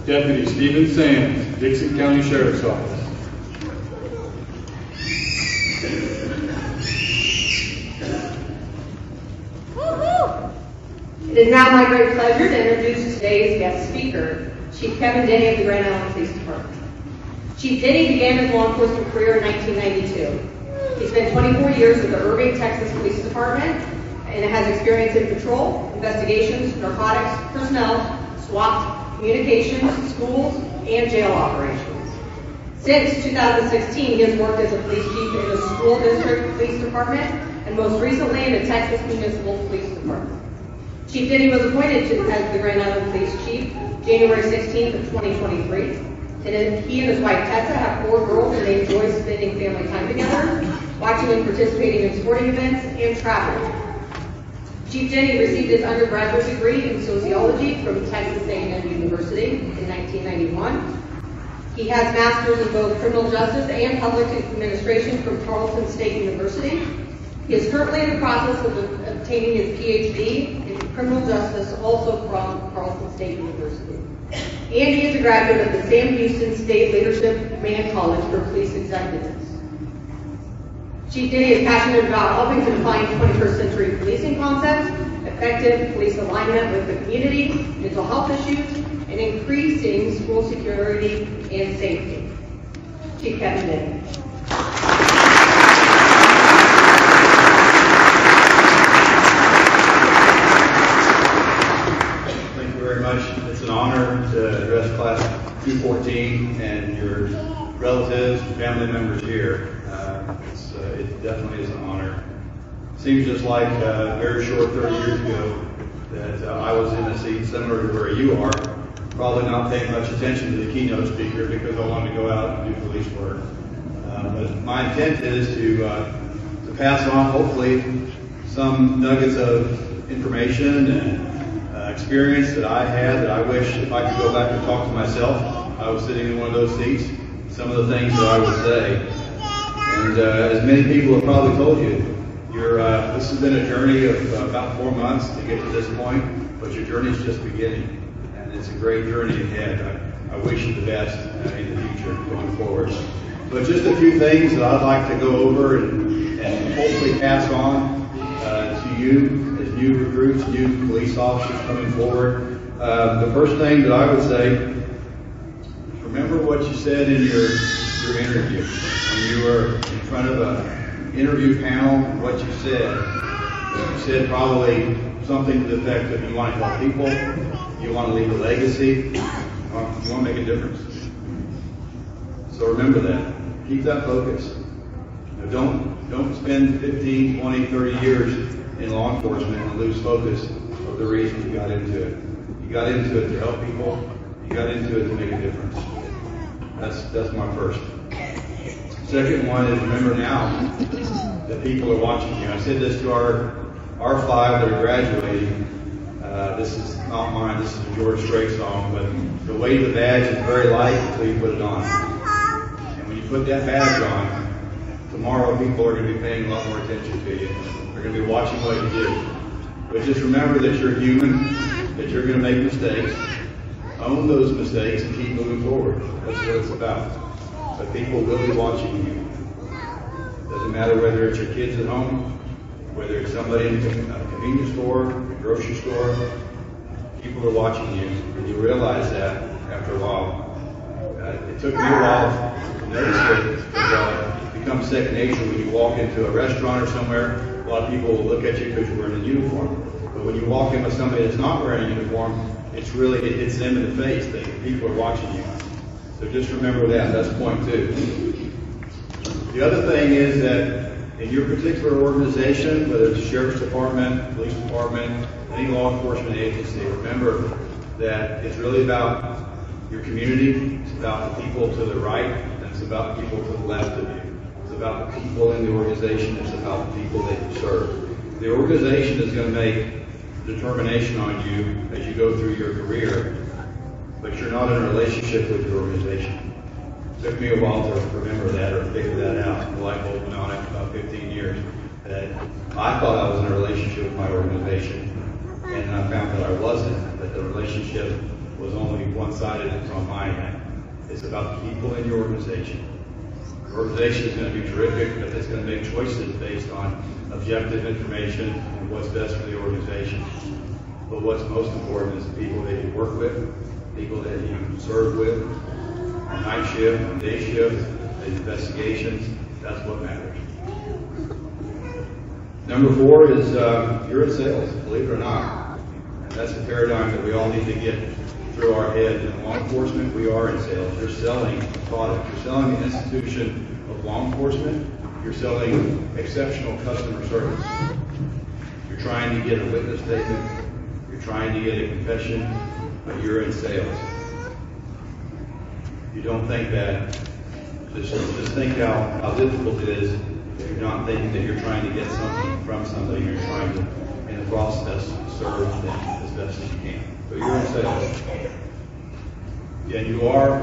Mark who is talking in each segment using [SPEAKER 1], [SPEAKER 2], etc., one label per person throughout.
[SPEAKER 1] Deputy Stephen Sands, Dixon County Sheriff's Office.
[SPEAKER 2] It is now my great pleasure to introduce today's guest speaker, Chief Kevin Denny of the Grand Island Police Department. Chief Denny began his law enforcement career in 1992. He spent 24 years with the Irving, Texas Police Department and has experience in patrol, investigations, narcotics, personnel, SWAT, communications, schools, and jail operations. Since 2016, he has worked as a police chief in the School District Police Department and most recently in the Texas Municipal Police Department. Chief Denny was appointed as the Grand Island Police Chief January 16th of 2023. And he and his wife Tessa have 4 girls and they enjoy spending family time together, watching and participating in sporting events, and traveling. Chief Denny received his undergraduate degree in sociology from Texas A&M University in 1991. He has masters in both criminal justice and public administration from Tarleton State University. He is currently in the process of obtaining his PhD in criminal justice, also from Tarleton State University. And he is a graduate of the Sam Houston State Leadership Mann College for Police Executives. Chief Denny is passionate about helping to define 21st century policing concepts, effective police alignment with the community, mental health issues, and increasing school security and safety. Chief Kevin Denny.
[SPEAKER 3] Thank you very much. It's an honor to address Class 214 and your relatives and family members here. It definitely is an honor. Seems just like a very short 30 years ago that I was in a seat similar to where you are, probably not paying much attention to the keynote speaker because I wanted to go out and do police work. But my intent is to pass on, hopefully, some nuggets of information and experience that I had that I wish if I could go back and talk to myself, I was sitting in one of those seats, some of the things that I would say. And as many people have probably told you, this has been a journey of about 4 months to get to this point, but your journey is just beginning, and it's a great journey ahead. I wish you the best in the future going forward. But just a few things that I'd like to go over and hopefully pass on to you as new recruits, new police officers coming forward. The first thing that I would say, remember what you said in your interview. When you were in front of an interview panel, what you said probably something to the effect of you want to help people, you want to leave a legacy, you want to make a difference. So remember that. Keep that focus. Now don't spend 15, 20, 30 years in law enforcement and lose focus of the reason you got into it. You got into it to help people. You got into it to make a difference. That's my first. Second one is remember now that people are watching you. I said this to our 5 that are graduating. This is not mine. This is a George Strait song, but the weight of the badge is very light until you put it on. And when you put that badge on, tomorrow people are going to be paying a lot more attention to you. They're going to be watching what you do. But just remember that you're human, that you're going to make mistakes. Own those mistakes and keep moving forward. That's what it's about. But people will be watching you. Doesn't matter whether it's your kids at home, whether it's somebody in a convenience store, a grocery store. People are watching you, and you realize that after a while. It took me a while to notice it. It becomes second nature when you walk into a restaurant or somewhere. A lot of people will look at you because you're wearing a uniform. But when you walk in with somebody that's not wearing a uniform, it hits them in the face that people are watching you. So just remember that. That's point 2. The other thing is that in your particular organization, whether it's a sheriff's department, police department, any law enforcement agency, remember that it's really about your community. It's about the people to the right, and it's about the people to the left of you. It's about the people in the organization. It's about the people that you serve. The organization is going to make determination on you as you go through your career, but you're not in a relationship with your organization. It took me a while to remember that or figure that out. The light bulb went on after about 15 years. That I thought I was in a relationship with my organization, and I found that I wasn't, that the relationship was only one-sided from my end. It's about the people in your organization. Your organization is going to be terrific, but it's going to make choices based on objective information and what's best for the organization. But what's most important is the people that you work with, people that you serve with, on night shift, on day shift, the investigations. That's what matters. Number 4 is you're in sales, believe it or not. And that's a paradigm that we all need to get through our head. In law enforcement, we are in sales. You're selling a product. You're selling the institution of law enforcement. You're selling exceptional customer service. You're trying to get a witness statement. You're trying to get a confession, but you're in sales. You don't think that. Just think how difficult it is if you're not thinking that you're trying to get something from somebody. You're trying to, in the process, serve them as best as you can. But you're in sales. And you are,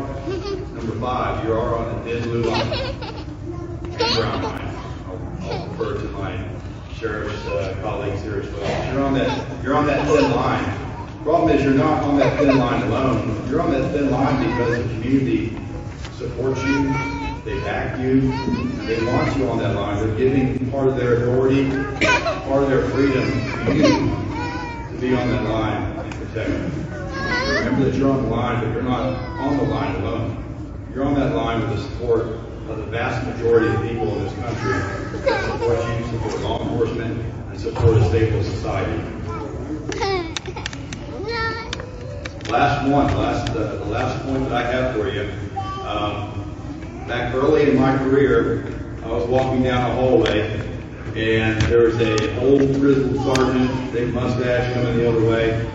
[SPEAKER 3] number 5, you are on the thin blue line and brown line. I'll refer to my sheriff's colleagues here as well. You're on that thin line. Problem is, you're not on that thin line alone. You're on that thin line because the community supports you, they back you, they want you on that line. They're giving part of their authority, part of their freedom to you to be on that line and protect you. Remember that you're on the line, but you're not on the line alone. You're on that line with the support of the vast majority of people in this country that support you, support law enforcement, and support a stable society. The last point that I have for you. Back early in my career, I was walking down a hallway, and there was a old grizzled sergeant, big mustache, coming the other way,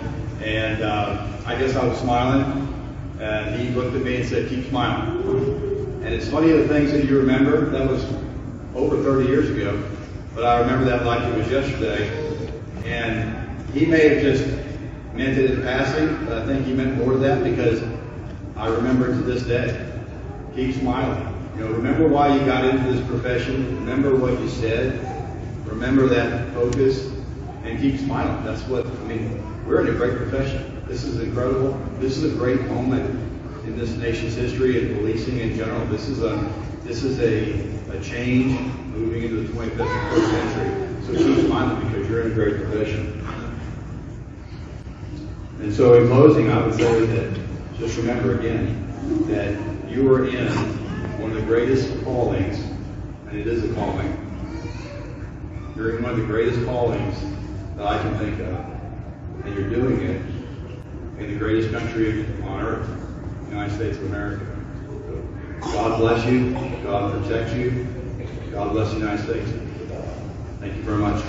[SPEAKER 3] and I guess I was smiling, and he looked at me and said, "Keep smiling." And it's funny the things that you remember. That was over 30 years ago, but I remember that like it was yesterday. And he may have just meant it in passing, but I think he meant more than that, because I remember to this day. Keep smiling. Remember why you got into this profession. Remember what you said. Remember that focus, and keep smiling. That's what we're in a great profession. This is incredible. This is a great moment in this nation's history and policing in general. This is a change moving into the 21st century. So keep smiling because you're in a great profession. And so in closing, I would say that just remember again that you are in one of the greatest callings, and it is a calling. You're in one of the greatest callings that I can think of, and you're doing it in the greatest country on earth, the United States of America. God bless you. God protect you. God bless the United States. Thank you very much.